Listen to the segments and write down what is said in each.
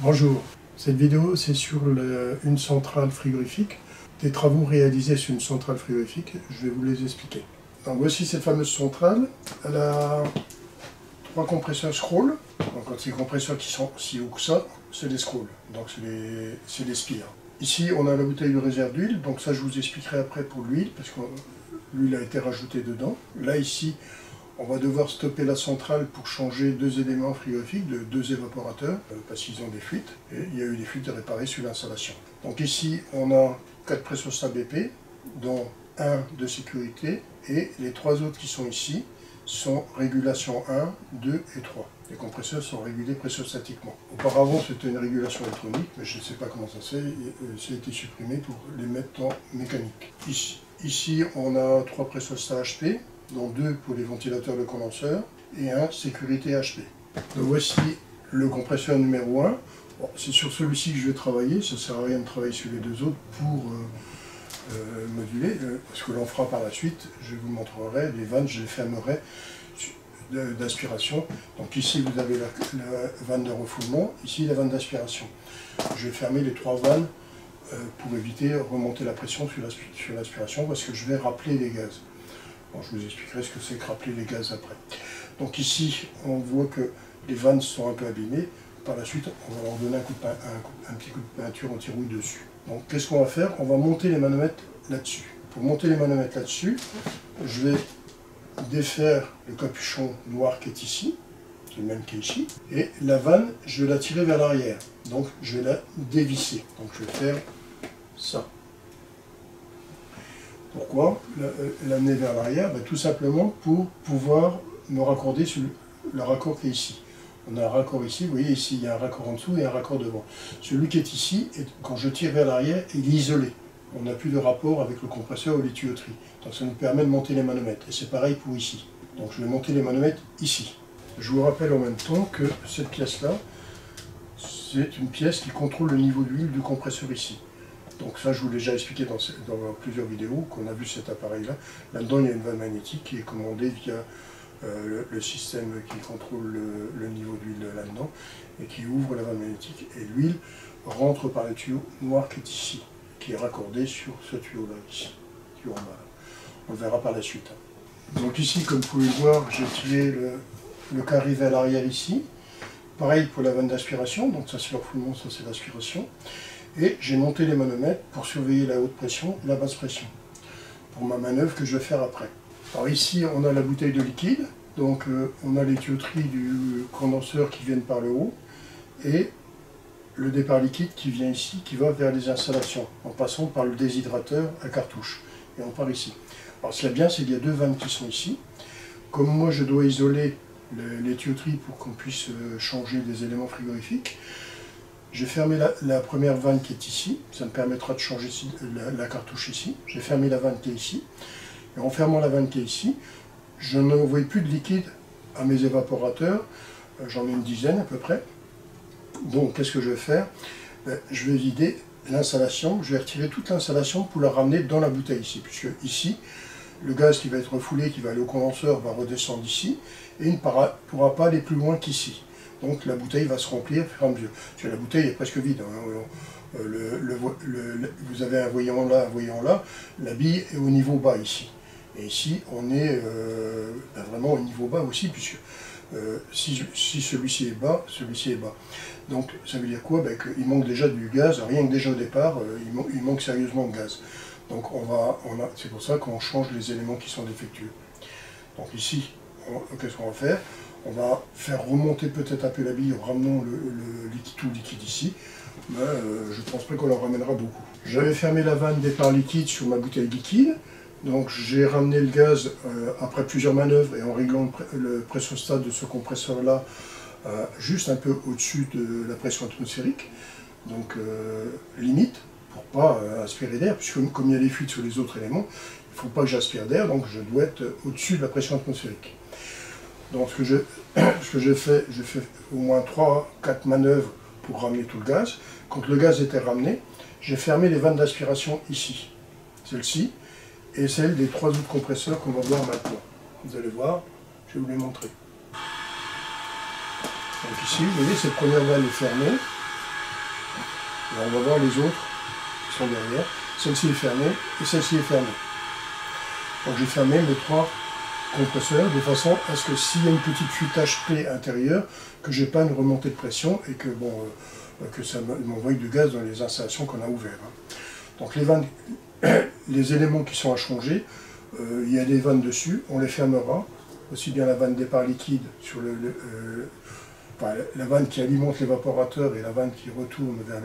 Bonjour, cette vidéo c'est sur une centrale frigorifique, des travaux réalisés sur une centrale frigorifique, je vais vous les expliquer. Donc voici cette fameuse centrale, elle a 3 compresseurs scroll, donc quand ces compresseurs qui sont si haut que ça, c'est des scrolls, donc c'est des spires. Ici on a la bouteille de réserve d'huile, donc ça je vous expliquerai après pour l'huile, parce que l'huile a été rajoutée dedans. Là ici, on va devoir stopper la centrale pour changer 2 éléments frigorifiques, de 2 évaporateurs, parce qu'ils ont des fuites, et il y a eu des fuites réparées sur l'installation. Donc ici, on a 4 pressostats BP, dont un de sécurité, et les 3 autres qui sont ici sont régulation 1, 2 et 3. Les compresseurs sont régulés pressostatiquement. Auparavant, c'était une régulation électronique, mais je ne sais pas comment ça s'est, ça a été supprimé pour les mettre en mécanique. Ici, on a 3 pressostats HP, dont 2 pour les ventilateurs de condenseur et un sécurité HP. Donc voici le compresseur numéro 1. Bon, c'est sur celui-ci que je vais travailler, ça ne sert à rien de travailler sur les 2 autres pour moduler, ce que l'on fera par la suite, je vous montrerai, les vannes, je les fermerai d'aspiration. Donc ici vous avez la vanne de refoulement, ici la vanne d'aspiration. Je vais fermer les 3 vannes pour éviter remonter la pression sur l'aspiration parce que je vais rappeler les gaz. Bon, je vous expliquerai ce que c'est que rappeler les gaz après. Donc ici, on voit que les vannes sont un peu abîmées. Par la suite, on va leur donner un petit coup de peinture anti-rouille dessus. Donc qu'est-ce qu'on va faire? On va monter les manomètres là-dessus. Pour monter les manomètres là-dessus, je vais défaire le capuchon noir qui est ici, qui est le même qui est ici. Et la vanne, je vais la tirer vers l'arrière. Donc je vais la dévisser. Donc je vais faire ça. Pourquoi l'amener vers l'arrière? Tout simplement pour pouvoir me raccorder sur le raccord qui est ici. On a un raccord ici, vous voyez ici il y a un raccord en dessous et un raccord devant. Celui qui est ici, quand je tire vers l'arrière, il est isolé. On n'a plus de rapport avec le compresseur ou les tuyauteries. Donc ça nous permet de monter les manomètres. Et c'est pareil pour ici. Donc je vais monter les manomètres ici. Je vous rappelle en même temps que cette pièce-là, c'est une pièce qui contrôle le niveau d'huile du compresseur ici. Donc ça, je vous l'ai déjà expliqué dans plusieurs vidéos qu'on a vu cet appareil-là. Là-dedans, il y a une vanne magnétique qui est commandée via le système qui contrôle le niveau d'huile là-dedans et qui ouvre la vanne magnétique. Et l'huile rentre par le tuyau noir qui est ici, qui est raccordé sur ce tuyau-là, ici. On le verra par la suite. Donc ici, comme vous pouvez le voir, j'ai tiré le carré vers l'arrière ici. Pareil pour la vanne d'aspiration, donc ça c'est le refoulement, ça c'est l'aspiration. Et j'ai monté les manomètres pour surveiller la haute pression et la basse pression, pour ma manœuvre que je vais faire après. Alors ici, on a la bouteille de liquide, donc on a les tuyauteries du condenseur qui viennent par le haut, et le départ liquide qui vient ici, qui va vers les installations, en passant par le déshydrateur à cartouche, et on part ici. Alors ce qu'il y a bien, c'est qu'il y a 2 vannes qui sont ici. Comme moi, je dois isoler les tuyauteries pour qu'on puisse changer des éléments frigorifiques, j'ai fermé la première vanne qui est ici, ça me permettra de changer la cartouche ici. J'ai fermé la vanne qui est ici, et en fermant la vanne qui est ici, je n'envoie plus de liquide à mes évaporateurs, j'en ai une dizaine à peu près. Donc qu'est-ce que je vais faire? Je vais vider l'installation, je vais retirer toute l'installation pour la ramener dans la bouteille ici, puisque ici, le gaz qui va être refoulé, qui va aller au condenseur, va redescendre ici, et il ne pourra pas aller plus loin qu'ici. Donc la bouteille va se remplir au fur et à mesure. Parce que la bouteille est presque vide. Hein. Vous avez un voyant là, la bille est au niveau bas ici. Et ici, on est vraiment au niveau bas aussi, puisque si celui-ci est bas, celui-ci est bas. Donc ça veut dire quoi? Qu'il manque déjà du gaz, rien que déjà au départ, il manque sérieusement de gaz. Donc c'est pour ça qu'on change les éléments qui sont défectueux. Donc ici, qu'est-ce qu'on va faire? On va faire remonter peut-être un peu la bille en ramenant tout liquide ici, mais je pense pas qu'on en ramènera beaucoup. J'avais fermé la vanne départ liquide sur ma bouteille liquide, donc j'ai ramené le gaz après plusieurs manœuvres et en réglant le pressostat de ce compresseur-là juste un peu au-dessus de la pression atmosphérique, donc limite, pour pas aspirer d'air, puisque comme il y a des fuites sur les autres éléments, il ne faut pas que j'aspire d'air, donc je dois être au-dessus de la pression atmosphérique. Donc ce que j'ai fait au moins 3-4 manœuvres pour ramener tout le gaz. Quand le gaz était ramené, j'ai fermé les vannes d'aspiration ici, celle-ci, et celle des 3 autres compresseurs qu'on va voir maintenant. Vous allez voir, je vais vous les montrer. Donc ici, vous voyez, cette première vanne est fermée, Et on va voir les autres qui sont derrière. Celle-ci est fermée et celle-ci est fermée. Donc j'ai fermé mes 3 compresseurs de façon à ce que s'il y a une petite fuite HP intérieure, que j'ai pas une remontée de pression et que, bon, que ça m'envoie du gaz dans les installations qu'on a ouvertes. Donc les vannes, les éléments qui sont à changer, il y a des vannes dessus, on les fermera, aussi bien la vanne départ liquide sur enfin, la vanne qui alimente l'évaporateur et la vanne qui retourne vers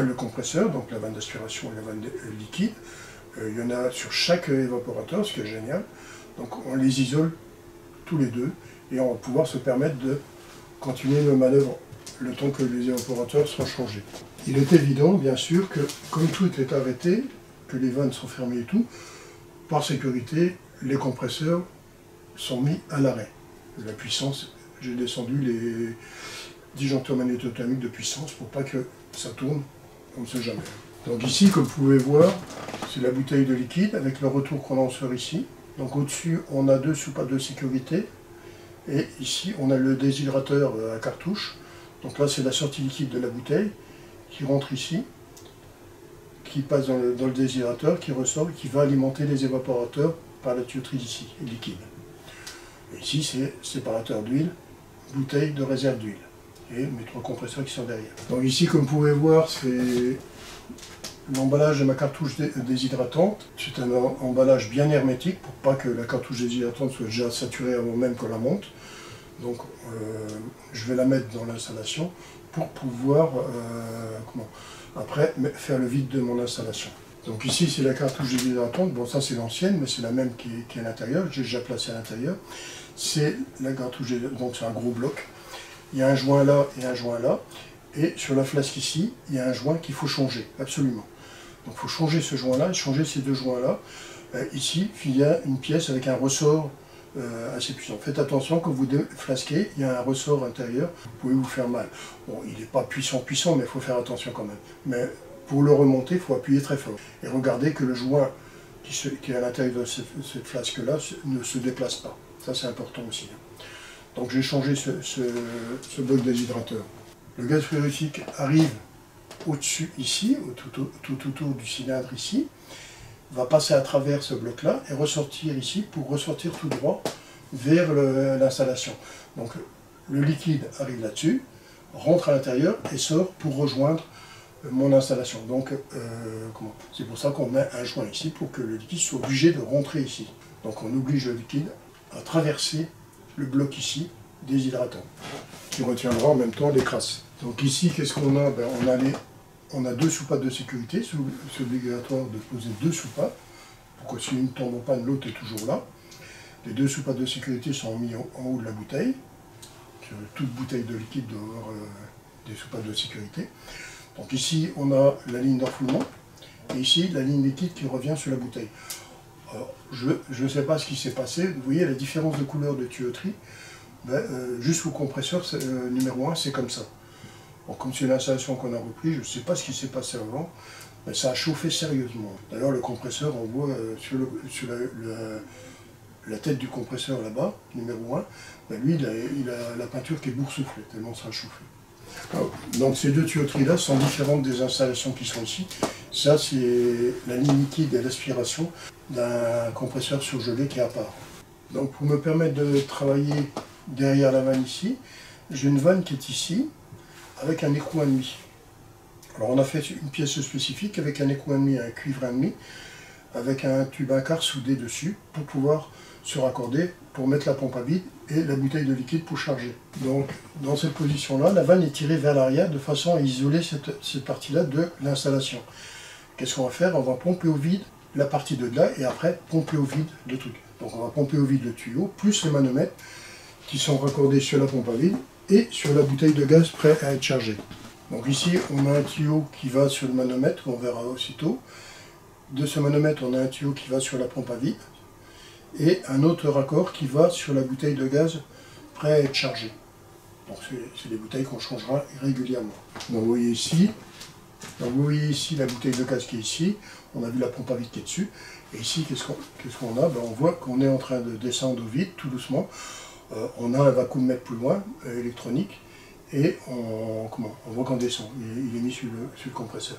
le compresseur, donc la vanne d'aspiration et la vanne liquide. Il y en a sur chaque évaporateur, ce qui est génial. Donc on les isole tous les deux et on va pouvoir se permettre de continuer nos manœuvres le temps que les évaporateurs seront changés. Il est évident, bien sûr, que comme tout est arrêté, que les vannes sont fermées et tout, par sécurité, les compresseurs sont mis à l'arrêt. La puissance, j'ai descendu les disjoncteurs magnétothermiques de puissance pour pas que ça tourne, on ne sait jamais. Donc ici, comme vous pouvez voir, c'est la bouteille de liquide avec le retour condensateur ici. Donc au-dessus, on a 2 soupapes de sécurité. Et ici, on a le déshydrateur à cartouche. Donc là, c'est la sortie liquide de la bouteille qui rentre ici, qui passe dans le déshydrateur, qui ressort et qui va alimenter les évaporateurs par la tuyauterie ici, liquide. Et ici, c'est séparateur d'huile, bouteille de réserve d'huile. Et mes 3 compresseurs qui sont derrière. Donc ici, comme vous pouvez voir, c'est l'emballage de ma cartouche déshydratante. C'est un emballage bien hermétique pour pas que la cartouche déshydratante soit déjà saturée avant même qu'on la monte. Donc je vais la mettre dans l'installation pour pouvoir après faire le vide de mon installation. Donc ici c'est la cartouche déshydratante, bon ça c'est l'ancienne mais c'est la même qui est à l'intérieur, j'ai déjà placé à l'intérieur. C'est la cartouche, donc c'est un gros bloc. Il y a un joint là et un joint là. Et sur la flasque ici, il y a un joint qu'il faut changer, absolument. Donc il faut changer ce joint-là et changer ces 2 joints-là. Ici, il y a une pièce avec un ressort assez puissant. Faites attention, quand vous déflasquez, il y a un ressort intérieur, vous pouvez vous faire mal. Bon, il n'est pas puissant, mais il faut faire attention quand même. Mais pour le remonter, il faut appuyer très fort. Et regardez que le joint qui est à l'intérieur de cette flasque-là ne se déplace pas. Ça, c'est important aussi. Donc j'ai changé ce bloc déshydrateur. Le gaz frigorifique arrive au-dessus ici, tout autour du cylindre ici, va passer à travers ce bloc-là et ressortir ici pour ressortir tout droit vers l'installation. Donc le liquide arrive là-dessus, rentre à l'intérieur et sort pour rejoindre mon installation. Donc c'est pour ça qu'on met un joint ici pour que le liquide soit obligé de rentrer ici. Donc on oblige le liquide à traverser le bloc ici déshydratant, qui retiendra en même temps les crasses. Donc ici, qu'est-ce qu'on a? On a 2 soupapes de sécurité, c'est obligatoire de poser 2 soupapes, pour que si une ne tombe en panne, l'autre est toujours là. Les 2 soupapes de sécurité sont mis en haut de la bouteille. Toute bouteille de liquide doit avoir des soupapes de sécurité. Donc ici, on a la ligne d'enfoulement, et ici, la ligne liquide qui revient sur la bouteille. Alors, je ne sais pas ce qui s'est passé, vous voyez la différence de couleur de tuyauterie, jusqu'au compresseur numéro 1, c'est comme ça. Bon, comme c'est une installation qu'on a repris, je ne sais pas ce qui s'est passé avant, mais ça a chauffé sérieusement. D'ailleurs, le compresseur, on voit sur la tête du compresseur là-bas, numéro 1, lui, il a la peinture qui est boursouflée, tellement ça a chauffé. Alors, donc ces 2 tuyauteries-là sont différentes des installations qui sont ici. Ça, c'est la ligne liquide et l'aspiration d'un compresseur surgelé qui est à part. Donc pour me permettre de travailler derrière la vanne ici, j'ai une vanne qui est ici, avec un écrou 1,5. Alors on a fait une pièce spécifique avec un écrou 1,5, un cuivre 1,5, avec un tube à quart soudé dessus pour pouvoir se raccorder pour mettre la pompe à vide et la bouteille de liquide pour charger. Donc dans cette position-là, la vanne est tirée vers l'arrière de façon à isoler cette partie-là de l'installation. Qu'est-ce qu'on va faire? On va pomper au vide la partie de là et après pomper au vide le truc. Donc on va pomper au vide le tuyau, plus les manomètres qui sont raccordés sur la pompe à vide et sur la bouteille de gaz prêt à être chargée. Donc ici, on a un tuyau qui va sur le manomètre, on verra aussitôt. De ce manomètre, on a un tuyau qui va sur la pompe à vide et un autre raccord qui va sur la bouteille de gaz prêt à être chargée. Donc c'est des bouteilles qu'on changera régulièrement. Donc vous voyez ici la bouteille de gaz qui est ici, on a vu la pompe à vide qui est dessus, et ici qu'est-ce qu'on a? On voit qu'on est en train de descendre au vide tout doucement. On a un vacuumètre plus loin, électronique, et on voit qu'on descend, il est mis sur le compresseur.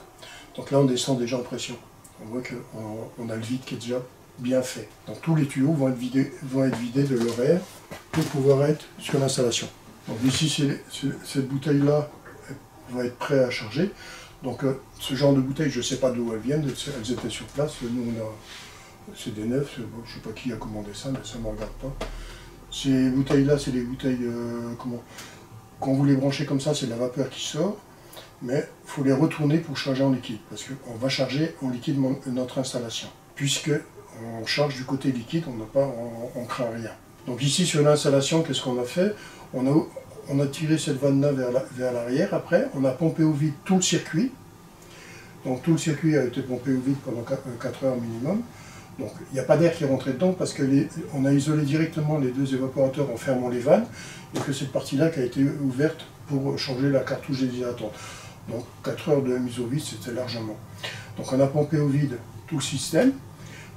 Donc là on descend déjà en pression, on voit qu'on a le vide qui est déjà bien fait. Donc tous les tuyaux vont être vidés de leur air pour pouvoir être sur l'installation. Donc ici cette bouteille là va être prête à charger. Donc ce genre de bouteilles, je ne sais pas d'où elles viennent, elles étaient sur place, nous c'est des neufs, je ne sais pas qui a commandé ça, mais ça ne me regarde pas. Ces bouteilles là, c'est des bouteilles, quand vous les branchez comme ça, c'est de la vapeur qui sort, mais il faut les retourner pour charger en liquide, parce qu'on va charger en liquide notre installation, puisque on charge du côté liquide, on craint rien. Donc ici sur l'installation, qu'est-ce qu'on a fait? On a tiré cette vanne-là vers l'arrière, après on a pompé au vide tout le circuit. Donc tout le circuit a été pompé au vide pendant 4 heures minimum. Donc il n'y a pas d'air qui est rentré dedans parce qu'on a isolé directement les deux évaporateurs en fermant les vannes et que cette partie-là qui a été ouverte pour changer la cartouche déshydratante. Donc 4 heures de mise au vide, c'était largement. Donc on a pompé au vide tout le système.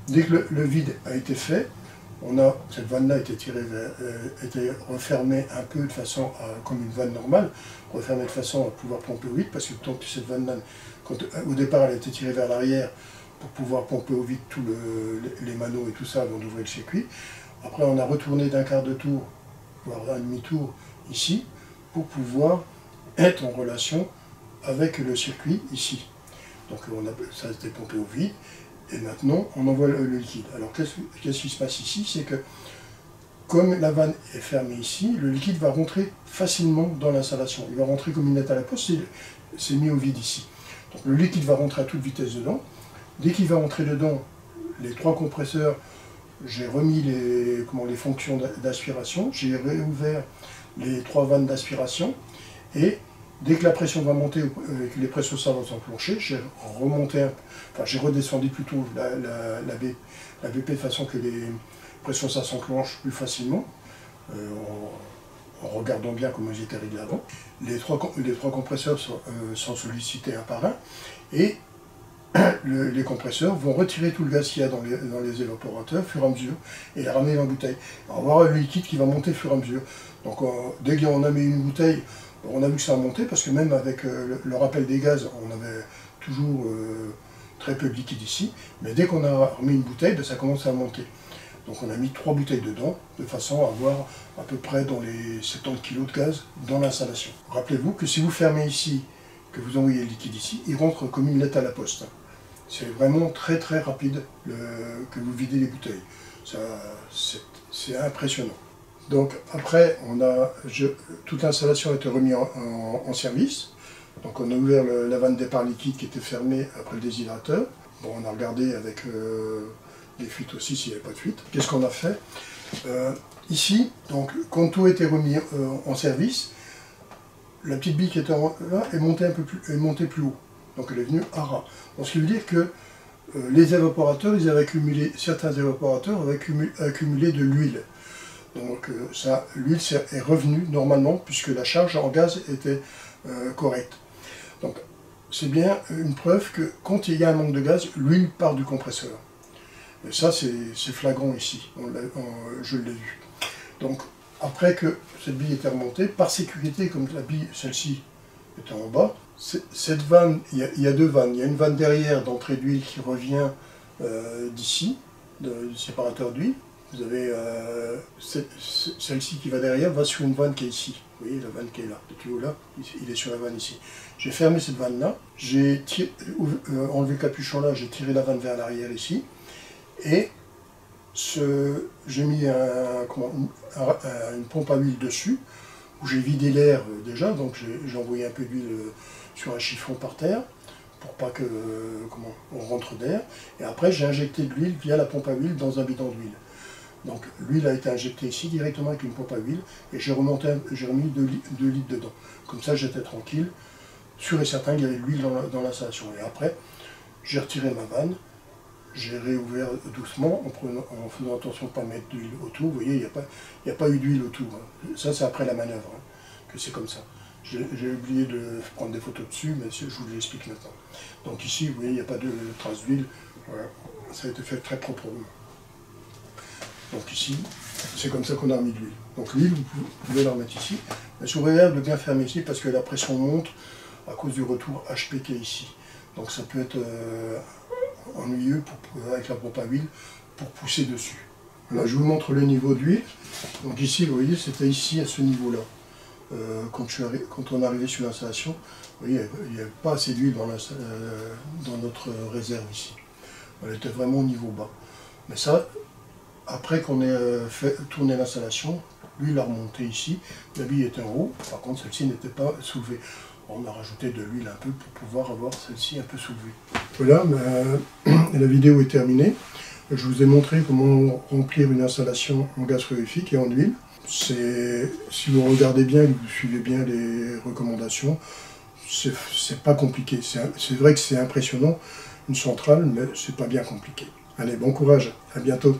Dès que le vide a été fait, cette vanne-là était refermée un peu de façon comme une vanne normale, refermée de façon à pouvoir pomper au vide, parce que tant que cette vanne-là, au départ elle a été tirée vers l'arrière pour pouvoir pomper au vide tous les manos et tout ça avant d'ouvrir le circuit. Après on a retourné d'un quart de tour, voire un demi-tour ici, pour pouvoir être en relation avec le circuit ici. Donc ça a été pompé au vide. Et maintenant, on envoie le liquide. Alors, qu'est-ce qui se passe ici? C'est que, comme la vanne est fermée ici, le liquide va rentrer facilement dans l'installation. Il va rentrer comme une lettre à la poste, c'est mis au vide ici. Donc, le liquide va rentrer à toute vitesse dedans. Dès qu'il va rentrer dedans, les 3 compresseurs, j'ai remis les fonctions d'aspiration, j'ai réouvert les 3 vannes d'aspiration, et dès que la pression va monter et que les pressosaires vont s'enclencher, j'ai redescendu plutôt la BP de façon que les pressosaires s'enclenchent plus facilement, en regardant bien comment ils étaient réglés avant. Les trois compresseurs sont sollicités un par un, et les compresseurs vont retirer tout le gaz qu'il y a dans les évaporateurs au fur et à mesure et les ramener dans la bouteille. On va avoir le liquide qui va monter au fur et à mesure. Donc dès qu'on a mis une bouteille, on a vu que ça a monté parce que même avec le rappel des gaz, on avait toujours très peu de liquide ici. Mais dès qu'on a remis une bouteille, ça commence à monter. Donc on a mis 3 bouteilles dedans, de façon à avoir à peu près dans les 70 kg de gaz dans l'installation. Rappelez-vous que si vous fermez ici, que vous envoyez le liquide ici, il rentre comme une lettre à la poste. C'est vraiment très très rapide que vous videz les bouteilles. C'est impressionnant. Donc après, toute l'installation a été remise en service. Donc on a ouvert la vanne départ liquide qui était fermée après le déshydrateur. Bon, on a regardé avec les fuites aussi s'il n'y avait pas de fuite. Qu'est-ce qu'on a fait ici, donc quand tout a été remis en service, la petite bille qui était là est montée plus haut. Donc elle est venue à ras. Donc ce qui veut dire que les évaporateurs, certains évaporateurs avaient accumulé de l'huile. Donc l'huile est revenue normalement puisque la charge en gaz était correcte. Donc c'est bien une preuve que quand il y a un manque de gaz, l'huile part du compresseur. Et ça c'est flagrant ici, je l'ai vu. Donc après que cette bille était remontée, par sécurité, comme la bille, celle-ci était en bas, cette vanne, il y a 2 vannes. Il y a une vanne derrière d'entrée d'huile qui revient d'ici, du séparateur d'huile. Vous avez celle-ci qui va derrière, va sur une vanne qui est ici. Vous voyez la vanne qui est là, le tuyau là, il est sur la vanne ici. J'ai fermé cette vanne là, j'ai enlevé le capuchon là, j'ai tiré la vanne vers l'arrière ici, et j'ai mis une pompe à huile dessus, où j'ai vidé l'air déjà, donc j'ai envoyé un peu d'huile sur un chiffon par terre, pour pas que on rentre d'air, et après j'ai injecté de l'huile via la pompe à huile dans un bidon d'huile. Donc l'huile a été injectée ici directement avec une pompe à huile, et j'ai remis 2 litres dedans. Comme ça j'étais tranquille, sûr et certain qu'il y avait de l'huile dans l'installation. Et après, j'ai retiré ma vanne, j'ai réouvert doucement en faisant attention de ne pas mettre d'huile autour. Vous voyez, il n'y a pas eu d'huile autour. Hein. Ça c'est après la manœuvre, hein, que c'est comme ça. J'ai oublié de prendre des photos dessus, mais je vous l'explique maintenant. Donc ici, vous voyez, il n'y a pas de traces d'huile. Voilà. Ça a été fait très proprement. Donc ici, C'est comme ça qu'on a remis de l'huile. Donc l'huile, vous pouvez la remettre ici. Mais surveillez de bien fermer ici parce que la pression monte à cause du retour HP qui est ici. Donc ça peut être ennuyeux avec la pompe à huile pour pousser dessus. Là, je vous montre le niveau d'huile. Donc ici, vous voyez, c'était ici à ce niveau-là. Quand on est arrivé sur l'installation, vous voyez, il n'y avait pas assez d'huile dans notre réserve ici. Elle était vraiment au niveau bas. Mais ça, après qu'on ait fait tourner l'installation, l'huile a remonté ici, la bille était en haut, par contre celle-ci n'était pas soulevée. On a rajouté de l'huile un peu pour pouvoir avoir celle-ci un peu soulevée. Voilà, la vidéo est terminée. Je vous ai montré comment remplir une installation en gaz frigorifique et en huile. Si vous regardez bien et que vous suivez bien les recommandations, c'est pas compliqué. C'est vrai que c'est impressionnant, une centrale, mais c'est pas bien compliqué. Allez, bon courage, à bientôt.